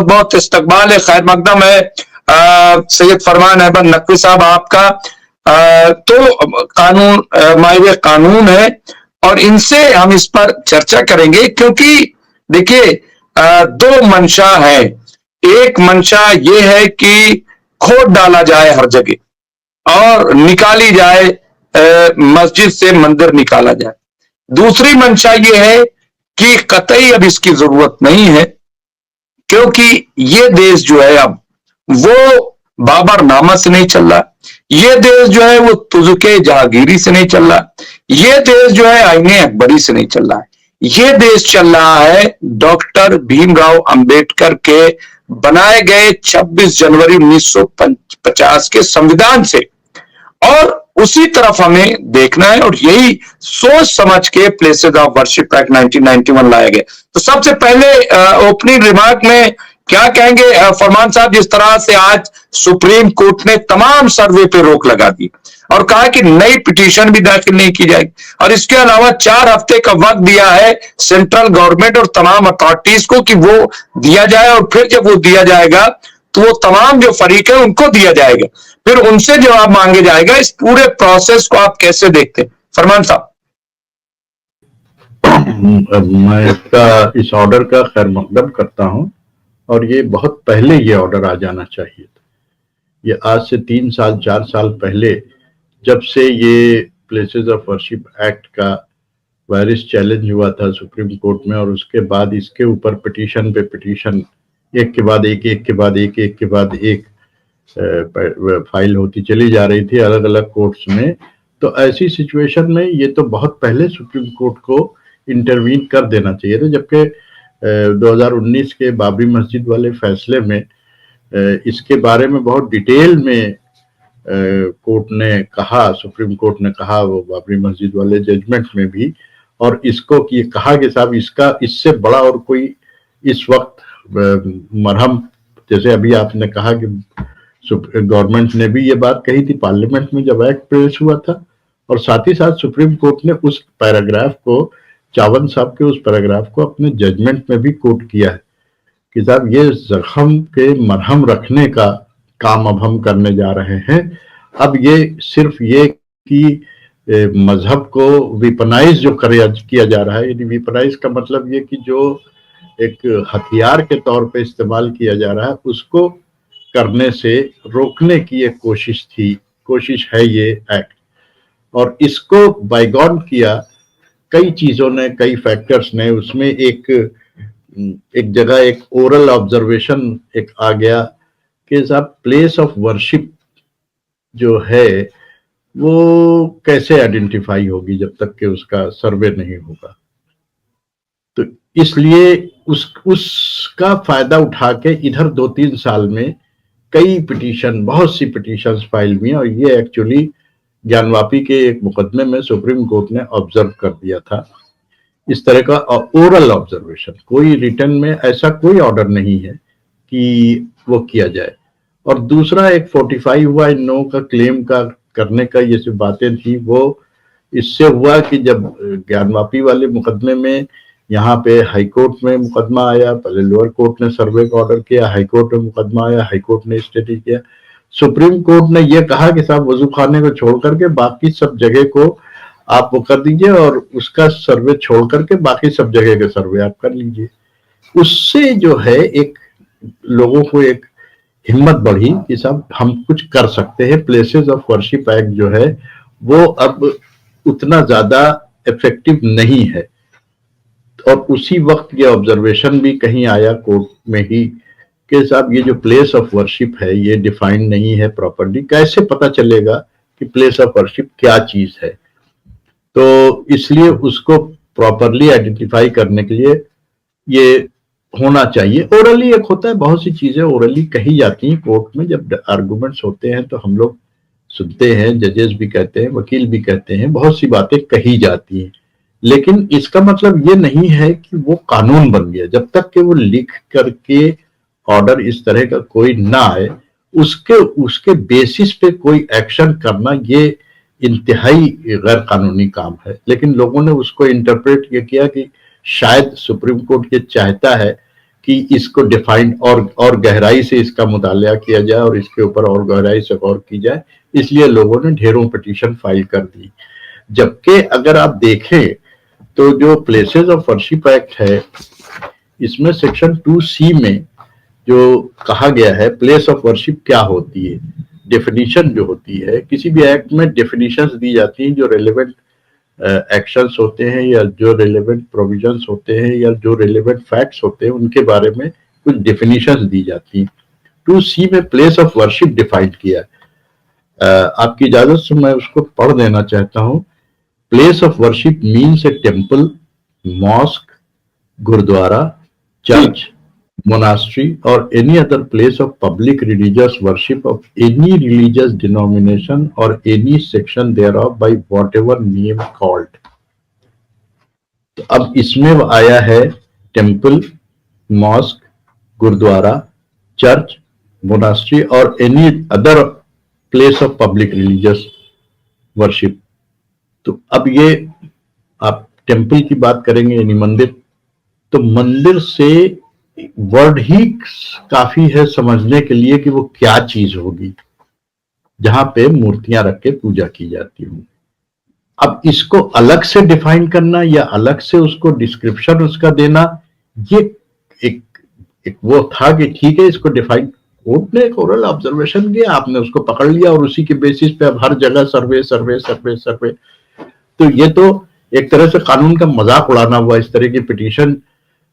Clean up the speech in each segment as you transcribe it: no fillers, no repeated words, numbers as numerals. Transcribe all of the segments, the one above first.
बहुत इस्तकबाल है, खैर मकदम है सैयद फरमान अहमद नकवी साहब आपका। तो कानून माहिर कानून है और इनसे हम इस पर चर्चा करेंगे, क्योंकि देखिए दो मंशा है। एक मंशा ये है कि खोद डाला जाए हर जगह और निकाली जाए, मस्जिद से मंदिर निकाला जाए। दूसरी मंशा ये है कि कतई अब इसकी जरूरत नहीं है, क्योंकि ये देश जो है अब वो बाबर नामा से नहीं चल रहा, ये देश जो है वो तुजुके जहांगीरी से नहीं चल रहा, ये देश जो है आईने अकबरी से नहीं चल रहा है, ये देश चल रहा है डॉक्टर भीमराव अंबेडकर के बनाए गए 26 जनवरी 1950 के संविधान से। और उसी तरफ हमें देखना है और यही सोच समझ के प्लेसेस ऑफ वर्शिप एक्ट 1991 लाया गया। तो सबसे पहले ओपनिंग रिमार्क में क्या कहेंगे फरमान साहब, जिस तरह से आज सुप्रीम कोर्ट ने तमाम सर्वे पे रोक लगा दी और कहा कि नई पिटीशन भी दाखिल नहीं की जाएगी, और इसके अलावा 4 हफ्ते का वक्त दिया है सेंट्रल गवर्नमेंट और तमाम अथॉरिटीज को कि वो दिया जाए, और फिर जब वो दिया जाएगा तो वो तमाम जो फरीक है उनको दिया जाएगा, फिर उनसे जवाब मांगे जाएगा। इस पूरे प्रोसेस को आप कैसे देखते हैं फरमान साहब? मैं इसका इस ऑर्डर का खैर मकदम करता हूं, और ये बहुत पहले ये ऑर्डर आ जाना चाहिए था। ये आज से 3 साल 4 साल पहले जब से ये प्लेसेस ऑफ वर्शिप एक्ट का वायरस चैलेंज हुआ था सुप्रीम कोर्ट में, और उसके बाद इसके ऊपर पिटीशन पे पिटीशन एक के बाद एक, एक के बाद एक, एक के बाद एक फाइल होती चली जा रही थी अलग अलग कोर्ट्स में। तो ऐसी सिचुएशन में ये तो बहुत पहले सुप्रीम कोर्ट को इंटरवीन कर देना चाहिए था, जबकि 2019 के बाबरी मस्जिद वाले फैसले में इसके बारे में बहुत डिटेल में कोर्ट ने कहा, सुप्रीम कोर्ट ने कहा वो बाबरी मस्जिद वाले जजमेंट में भी, और इसको कि कहा कि साहब इसका इससे बड़ा और कोई इस वक्त मरहम, जैसे अभी आपने कहा कि गवर्नमेंट ने भी ये बात कही थी पार्लियामेंट में जब एक्ट पेश हुआ था, और साथ ही साथ सुप्रीम कोर्ट ने उस पैराग्राफ को, चावन साहब के उस पैराग्राफ को अपने जजमेंट में भी कोट किया है कि साहब ये जख्म के मरहम रखने का काम अब हम करने जा रहे हैं। अब ये सिर्फ ये कि मजहब को विपनाइज जो किया जा रहा है, यानी विपनाइज का मतलब ये कि जो एक हथियार के तौर पे इस्तेमाल किया जा रहा है उसको करने से रोकने की एक कोशिश है ये एक्ट, और इसको बायगॉन किया कई चीजों ने, कई फैक्टर्स ने। उसमें एक जगह एक ओरल ऑब्जर्वेशन एक आ गया कि साहब प्लेस ऑफ वर्शिप जो है वो कैसे आइडेंटिफाई होगी जब तक कि उसका सर्वे नहीं होगा। तो इसलिए उसका फायदा उठा के इधर 2-3 साल में कई पिटीशन, बहुत सी पिटीशंस फाइल हुई, और ये एक्चुअली ज्ञानवापी के एक मुकदमे में सुप्रीम कोर्ट ने ऑब्जर्व कर दिया था इस तरह का ओरल ऑब्जर्वेशन। कोई रिटर्न में ऐसा कोई ऑर्डर नहीं है कि वो किया जाए। और दूसरा एक 45(नो) का क्लेम का करने का ये सब बातें थी, वो इससे हुआ कि जब ज्ञानवापी वाले मुकदमे में यहाँ पे हाईकोर्ट में मुकदमा आया, पहले लोअर कोर्ट ने सर्वे का ऑर्डर किया, हाईकोर्ट में मुकदमा आया, हाईकोर्ट ने स्टे किया, सुप्रीम कोर्ट ने यह कहा कि साहब वजू खाने को छोड़ करके बाकी सब जगह को आप वो कर दीजिए, और उसका सर्वे छोड़ करके बाकी सब जगह के सर्वे आप कर लीजिए। उससे जो है एक लोगों को एक हिम्मत बढ़ी कि साहब हम कुछ कर सकते हैं। प्लेसेस ऑफ वर्शिप एक्ट जो है वो अब उतना ज्यादा इफेक्टिव नहीं है, और उसी वक्त ये ऑब्जर्वेशन भी कहीं आया कोर्ट में ही कि साहब ये जो प्लेस ऑफ वर्शिप है ये डिफाइन नहीं है प्रॉपर्ली, कैसे पता चलेगा कि प्लेस ऑफ वर्शिप क्या चीज है। तो इसलिए उसको प्रॉपरली आइडेंटिफाई करने के लिए ये होना चाहिए। ओरली एक होता है, बहुत सी चीजें ओरली कही जाती हैं कोर्ट में, जब आर्गुमेंट्स होते हैं तो हम लोग सुनते हैं, जजेस भी कहते हैं, वकील भी कहते हैं, बहुत सी बातें कही जाती हैं, लेकिन इसका मतलब ये नहीं है कि वो कानून बन गया। जब तक कि वो लिख करके ऑर्डर इस तरह का कोई ना आए, उसके बेसिस पे कोई एक्शन करना ये इंतहाई गैर कानूनी काम है। लेकिन लोगों ने उसको इंटरप्रेट ये किया कि शायद सुप्रीम कोर्ट ये चाहता है कि इसको डिफाइन और गहराई से इसका मुताला किया जाए और इसके ऊपर और गहराई से गौर की जाए, इसलिए लोगों ने ढेरों पिटीशन फाइल कर दी। जबकि अगर आप देखें तो जो प्लेसेस ऑफ वर्शिप एक्ट है, इसमें सेक्शन 2C में जो कहा गया है प्लेस ऑफ वर्शिप क्या होती है, डेफिनेशन जो होती है, किसी भी एक्ट में डेफिनेशंस दी जाती हैं जो रेलेवेंट एक्शंस होते हैं या जो रेलेवेंट प्रोविजंस होते हैं या जो रेलेवेंट फैक्ट्स होते हैं, उनके बारे में कुछ डेफिनेशंस दी जाती हैं। 2C में प्लेस ऑफ वर्शिप डिफाइन किया है। आपकी इजाजत से मैं उसको पढ़ देना चाहता हूँ। Place of worship means a temple, mosque, gurdwara, church, monastery or any other place of public religious worship of any religious denomination or any section thereof by whatever name called। तो अब इसमें आया है temple, mosque, gurdwara, church, monastery और any other place of public religious worship. तो अब ये आप टेम्पल की बात करेंगे यानी मंदिर, तो मंदिर से वर्ड ही काफी है समझने के लिए कि वो क्या चीज होगी जहां पे मूर्तियां रख के पूजा की जाती होंगी। अब इसको अलग से डिफाइन करना या अलग से उसको डिस्क्रिप्शन उसका देना, ये एक वो था कि ठीक है इसको डिफाइन, कोर्ट ने एक ओरल ऑब्जर्वेशन दिया, आपने उसको पकड़ लिया और उसी के बेसिस पे अब हर जगह सर्वे सर्वे सर्वे सर्वे। तो ये तो एक तरह से कानून का मजाक उड़ाना हुआ। इस तरह की पिटीशन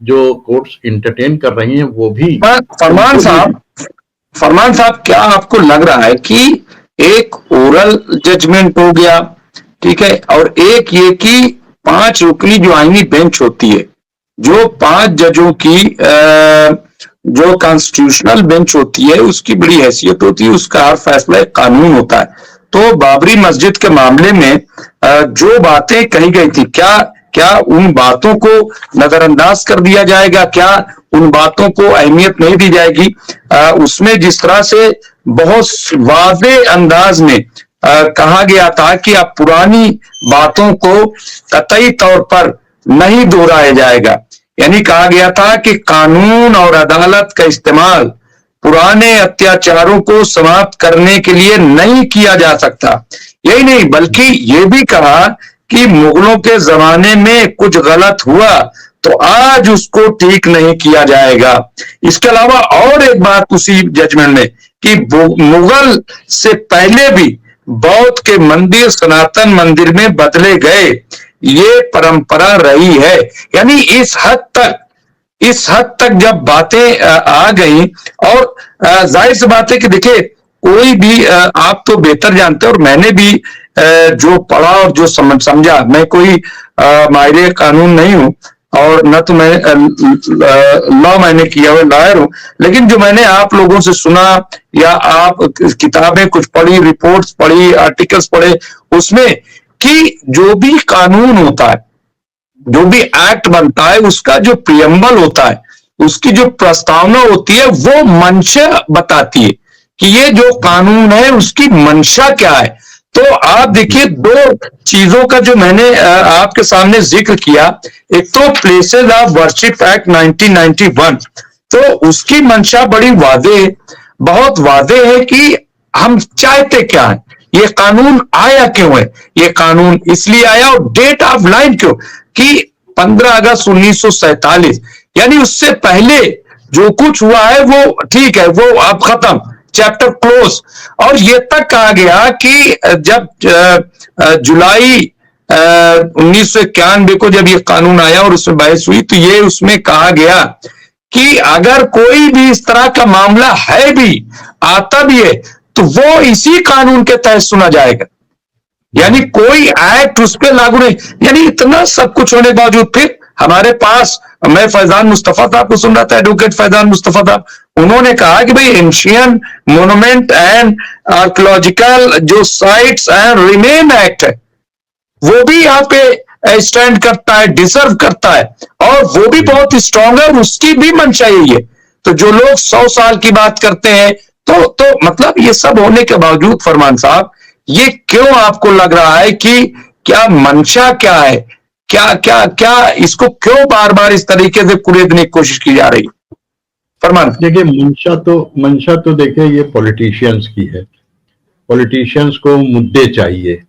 जो कोर्ट्स इंटरटेन कर रही हैं वो भी। फरमान साहब क्या आपको लग रहा है कि एक ओरल जजमेंट हो गया, ठीक है, और एक ये कि 5 रुकनी जो आईनी बेंच होती है, जो 5 जजों की जो कॉन्स्टिट्यूशनल बेंच होती है, उसकी बड़ी हैसियत होती है, उसका हर फैसला एक कानून होता है। तो बाबरी मस्जिद के मामले में जो बातें कही गई थी, क्या उन बातों को नजरअंदाज कर दिया जाएगा? क्या उन बातों को अहमियत नहीं दी जाएगी? उसमें जिस तरह से बहुत वाज़े अंदाज में कहा गया था कि अब पुरानी बातों को कतई तौर पर नहीं दोहराया जाएगा, यानी कहा गया था कि कानून और अदालत का इस्तेमाल पुराने अत्याचारों को समाप्त करने के लिए नहीं किया जा सकता। यही नहीं बल्कि ये भी कहा कि मुगलों के जमाने में कुछ गलत हुआ तो आज उसको ठीक नहीं किया जाएगा। इसके अलावा और एक बात उसी जजमेंट में कि मुगल से तहले भी बौद्ध के मंदिर सनातन मंदिर में बदले गए, ये परंपरा रही है। यानी इस हद तक जब बातें आ गई, और जाहिर सी बात है कि देखिए कोई भी आप तो बेहतर जानते हैं और मैंने भी जो पढ़ा और जो समझा, मैं कोई माहिर कानून नहीं हूं और न तो मैं लॉ मैंने किया हुआ लॉयर हूं, लेकिन जो मैंने आप लोगों से सुना या आप किताबें कुछ पढ़ी, रिपोर्ट्स पढ़ी, आर्टिकल्स पढ़े, उसमें कि जो भी कानून होता है, जो भी एक्ट बनता है, उसका जो प्रियम्बल होता है, उसकी जो प्रस्तावना होती है, वो मंशा बताती है कि ये जो कानून है उसकी मंशा क्या है। तो आप देखिए 2 चीजों का जो मैंने आपके सामने जिक्र किया, एक तो प्लेसेस ऑफ वर्शिप एक्ट 1991, तो उसकी मंशा बड़ी वादे, बहुत वादे है कि हम चाहते क्या है, ये कानून आया क्यों है, ये कानून इसलिए आया, और डेट ऑफ लाइन क्यों कि 15 अगस्त 1947, यानी उससे पहले जो कुछ हुआ है वो ठीक है, वो अब खत्म, चैप्टर क्लोज। और ये तक कहा गया कि जब जुलाई 1991 को जब ये कानून आया और उसमें बहस हुई, तो ये उसमें कहा गया कि अगर कोई भी इस तरह का मामला है भी, आता भी है, तो वो इसी कानून के तहत सुना जाएगा, यानी कोई एक्ट उस पर लागू नहीं। यानी इतना सब कुछ होने के बावजूद फिर हमारे पास, मैं फैजान मुस्तफा साहब को सुन रहा था, एडवोकेट फैजान मुस्तफा साहब, उन्होंने कहा कि भाई एंशियंट मोन्यूमेंट एंड आर्कियोलॉजिकल जो साइट्स एंड रिमेन एक्ट है, वो भी यहाँ पे स्टैंड करता है, डिजर्व करता है, और वो भी बहुत स्ट्रांग है, और उसकी भी मंशा यही है। तो जो लोग 100 साल की बात करते हैं, तो मतलब ये सब होने के बावजूद फरमान साहब, ये क्यों आपको लग रहा है कि क्या मंशा क्या है, क्या इसको क्यों बार बार इस तरीके से कुरेदने की कोशिश की जा रही है? फरमान। देखिए, मंशा तो देखिए ये पॉलिटिशियंस की है। पॉलिटिशियंस को मुद्दे चाहिए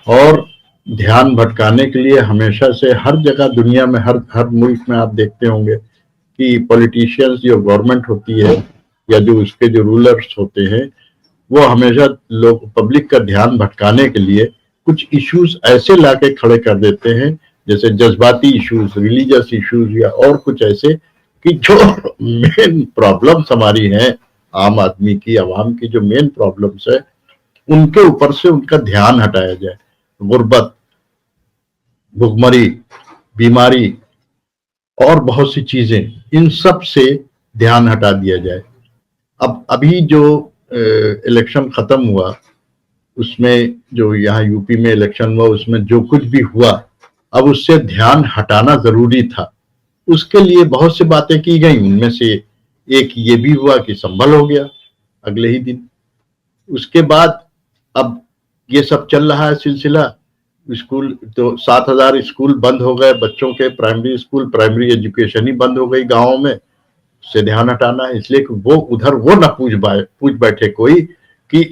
और ध्यान भटकाने के लिए हमेशा से हर जगह दुनिया में, हर हर मुल्क में आप देखते होंगे कि पॉलिटिशियंस, जो गवर्नमेंट होती है या जो उसके जो रूलर्स होते हैं, वो हमेशा लोग पब्लिक का ध्यान भटकाने के लिए कुछ इश्यूज ऐसे लाके खड़े कर देते हैं, जैसे जज्बाती इश्यूज, रिलीजियस इश्यूज या और कुछ ऐसे, कि जो मेन प्रॉब्लम्स हमारी हैं, आम आदमी की, आवाम की जो मेन प्रॉब्लम्स है, उनके ऊपर से उनका ध्यान हटाया जाए। गुर्बत, भुखमरी, बीमारी और बहुत सी चीजें, इन सब से ध्यान हटा दिया जाए। अब अभी जो इलेक्शन खत्म हुआ, उसमें जो यहाँ यूपी में इलेक्शन हुआ, उसमें जो कुछ भी हुआ, अब उससे ध्यान हटाना जरूरी था। उसके लिए बहुत सी बातें की गई, उनमें से एक ये भी हुआ कि संभल हो गया अगले ही दिन। उसके बाद अब ये सब चल रहा है सिलसिला। स्कूल तो 7,000 स्कूल बंद हो गए बच्चों के, प्राइमरी स्कूल, प्राइमरी एजुकेशन ही बंद हो गई गाँव में। उससे ध्यान हटाना है, इसलिए कि वो उधर वो ना पूछ बैठे कोई कि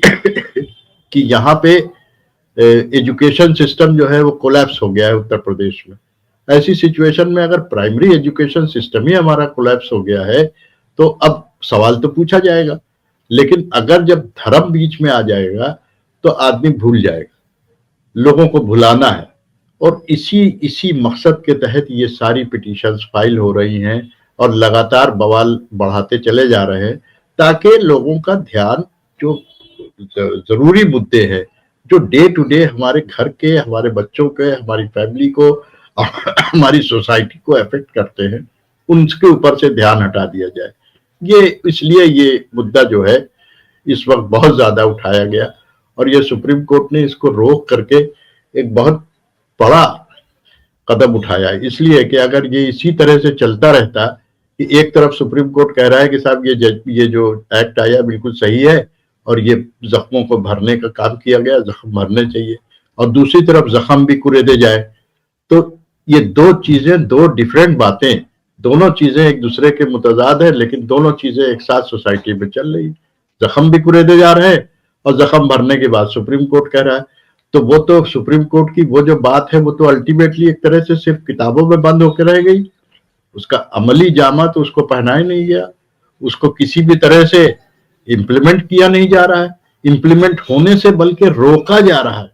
कि यहाँ पे एजुकेशन सिस्टम जो है वो कोलैप्स हो गया है उत्तर प्रदेश में। ऐसी सिचुएशन में अगर प्राइमरी एजुकेशन सिस्टम ही हमारा कोलैप्स हो गया है, तो अब सवाल तो पूछा जाएगा। लेकिन अगर जब धर्म बीच में आ जाएगा तो आदमी भूल जाएगा। लोगों को भुलाना है, और इसी मकसद के तहत ये सारी पिटीशंस फाइल हो रही हैं और लगातार बवाल बढ़ाते चले जा रहे हैं, ताकि लोगों का ध्यान जो जरूरी मुद्दे हैं, जो डे टू डे हमारे घर के, हमारे बच्चों के, हमारी फैमिली को, हमारी सोसाइटी को अफेक्ट करते हैं, उनके ऊपर से ध्यान हटा दिया जाए। ये इसलिए ये मुद्दा जो है इस वक्त बहुत ज्यादा उठाया गया, और ये सुप्रीम कोर्ट ने इसको रोक करके एक बहुत बड़ा कदम उठाया है। इसलिए कि अगर ये इसी तरह से चलता रहता कि एक तरफ सुप्रीम कोर्ट कह रहा है कि साहब ये जो एक्ट आया बिल्कुल सही है और ये जख्मों को भरने का काम किया गया, जख्म भरने चाहिए, और दूसरी तरफ जख्म भी कुरेदे जाए, तो ये दो चीजें, दो डिफरेंट बातें, दोनों चीजें एक दूसरे के मुतजाद है, लेकिन दोनों चीजें एक साथ सोसाइटी में चल रही। जख्म भी कुरेदे जा रहे हैं और जख्म भरने के बाद सुप्रीम कोर्ट कह रहा है। तो वो तो सुप्रीम कोर्ट की वो जो बात है वो तो अल्टीमेटली एक तरह से सिर्फ किताबों में बंद होकर रह गई। उसका अमली जामा तो उसको पहनाया नहीं गया, उसको किसी भी तरह से इम्प्लीमेंट किया नहीं जा रहा है। इम्प्लीमेंट होने से बल्कि रोका जा रहा है।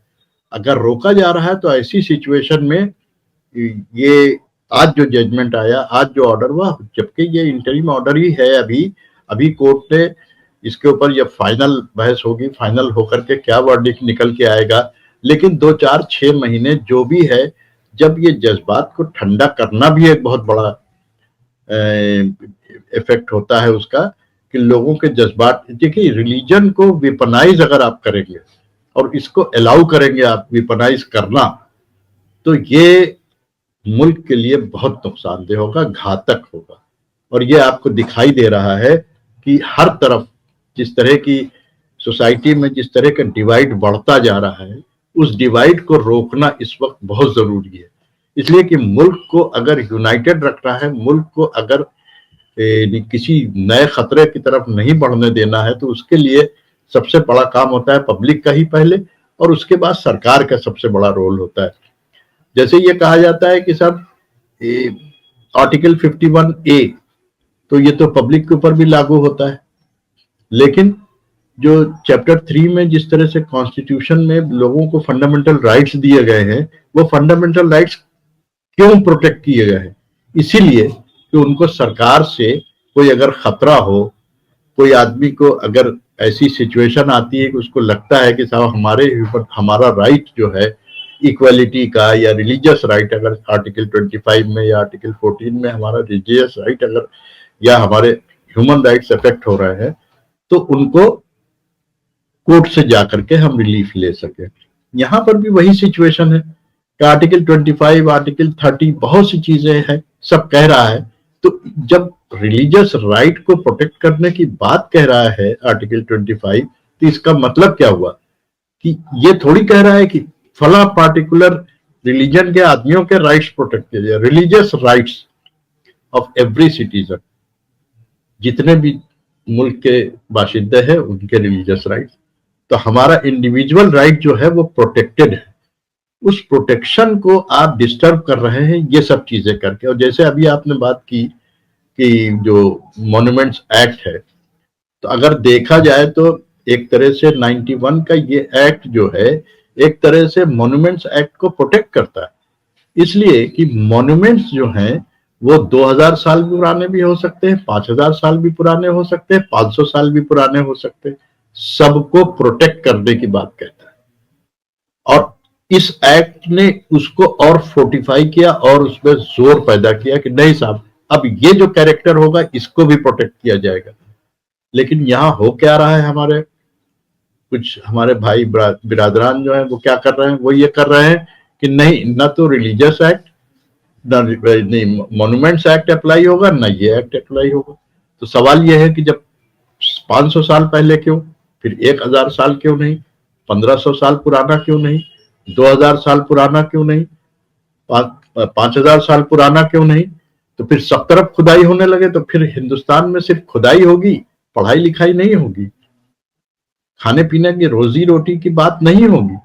अगर रोका जा रहा है तो ऐसी सिचुएशन में ये आज जो जजमेंट आया, आज जो ऑर्डर हुआ, जबकि ये इंटरिम ऑर्डर ही है, अभी कोर्ट ने इसके ऊपर ये फाइनल बहस होगी, फाइनल होकर के क्या वर्डिक्ट निकल के आएगा, लेकिन 2, 4, 6 महीने जो भी है, जब ये जज्बात को ठंडा करना भी एक बहुत बड़ा इफेक्ट होता है उसका, कि लोगों के जज्बात, देखिए रिलीजन को वेपनाइज अगर आप करेंगे और इसको अलाउ करेंगे आप वेपनाइज करना, तो ये मुल्क के लिए बहुत नुकसानदेह होगा, घातक होगा। और ये आपको दिखाई दे रहा है कि हर तरफ जिस तरह की सोसाइटी में जिस तरह का डिवाइड बढ़ता जा रहा है, उस डिवाइड को रोकना इस वक्त बहुत जरूरी है। इसलिए कि मुल्क को अगर यूनाइटेड रखना है, मुल्क को अगर किसी नए खतरे की तरफ नहीं बढ़ने देना है, तो उसके लिए सबसे बड़ा काम होता है पब्लिक का ही पहले, और उसके बाद सरकार का सबसे बड़ा रोल होता है। जैसे ये कहा जाता है कि साहब आर्टिकल 51A, तो ये तो पब्लिक के ऊपर भी लागू होता है, लेकिन जो चैप्टर 3 में जिस तरह से कॉन्स्टिट्यूशन में लोगों को फंडामेंटल राइट्स दिए गए हैं, वो फंडामेंटल राइट्स क्यों प्रोटेक्ट किए गए हैं? इसीलिए कि उनको सरकार से कोई अगर खतरा हो, कोई आदमी को अगर ऐसी सिचुएशन आती है कि उसको लगता है कि साहब हमारा राइट जो है इक्वालिटी का या रिलीजियस राइट, अगर आर्टिकल 25 में या आर्टिकल 14 में हमारा रिलीजियस राइट अगर या हमारे ह्यूमन राइट्स अफेक्ट हो रहे हैं, तो उनको कोर्ट से जाकर के हम रिलीफ ले सके। यहाँ पर भी वही सिचुएशन है कि आर्टिकल 25, आर्टिकल 30, बहुत सी चीजें हैं, सब कह रहा है। तो जब रिलीजियस राइट को प्रोटेक्ट करने की बात कह रहा है आर्टिकल 25, तो इसका मतलब क्या हुआ कि ये थोड़ी कह रहा है कि फला पार्टिकुलर रिलीजन के आदमियों के राइट्स प्रोटेक्ट किए जाए। Religious rights of every citizen, जितने भी मुल्क के बाशिंदे हैं उनके रिलीजियस राइट। तो हमारा इंडिविजुअल राइट जो है वो प्रोटेक्टेड है, उस प्रोटेक्शन को आप डिस्टर्ब कर रहे हैं ये सब चीजें करके। और जैसे अभी आपने बात की कि जो मॉन्यूमेंट्स एक्ट है, तो अगर देखा जाए तो एक तरह से 91 का ये एक्ट जो है एक तरह से मॉन्यूमेंट्स एक्ट को प्रोटेक्ट करता है, इसलिए कि मॉन्यूमेंट्स जो हैं वो 2000 साल भी पुराने भी हो सकते हैं, 5000 साल भी पुराने हो सकते हैं, 500 साल भी पुराने हो सकते हैं, सबको प्रोटेक्ट करने की बात कहता है। और इस एक्ट ने उसको और फोर्टिफाई किया और उसमें जोर पैदा किया कि नहीं साहब, अब ये जो कैरेक्टर होगा इसको भी प्रोटेक्ट किया जाएगा। लेकिन यहाँ हो क्या रहा है, हमारे कुछ हमारे भाई बिरादरान जो है वो क्या कर रहे हैं, वो ये कर रहे हैं कि नहीं, ना तो रिलीजियस एक्ट नहीं मॉन्यूमेंट्स एक्ट अप्लाई होगा, ना ये एक्ट अप्लाई होगा। तो सवाल ये है कि जब 500 साल पहले क्यों, फिर 1000 साल क्यों नहीं, 1500 साल पुराना क्यों नहीं, 2000 साल पुराना क्यों नहीं, 5000 साल पुराना क्यों नहीं। तो फिर सब तरफ खुदाई होने लगे तो फिर हिंदुस्तान में सिर्फ खुदाई होगी, पढ़ाई लिखाई नहीं होगी, खाने पीने की रोजी रोटी की बात नहीं होगी,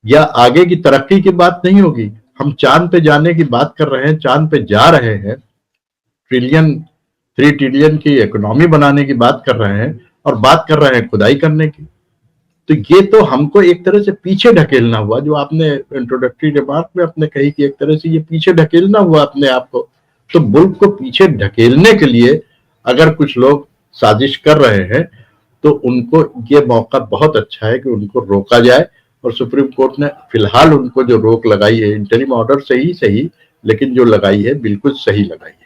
या आगे की तरक्की की बात नहीं होगी। हम चांद पे जाने की बात कर रहे हैं, चांद पे जा रहे हैं, 3 ट्रिलियन की इकोनॉमी बनाने की बात कर रहे हैं और बात कर रहे हैं खुदाई करने की। तो ये तो हमको एक तरह से पीछे ढकेलना हुआ, जो आपने इंट्रोडक्टरी रिमार्क में अपने कही कि एक तरह से ये पीछे ढकेलना हुआ अपने आप को। तो मुल्क को पीछे ढकेलने के लिए अगर कुछ लोग साजिश कर रहे हैं तो उनको ये मौका बहुत अच्छा है कि उनको रोका जाए। और सुप्रीम कोर्ट ने फिलहाल उनको जो रोक लगाई है, इंटरिम ऑर्डर से ही सही, लेकिन जो लगाई है बिल्कुल सही लगाई है।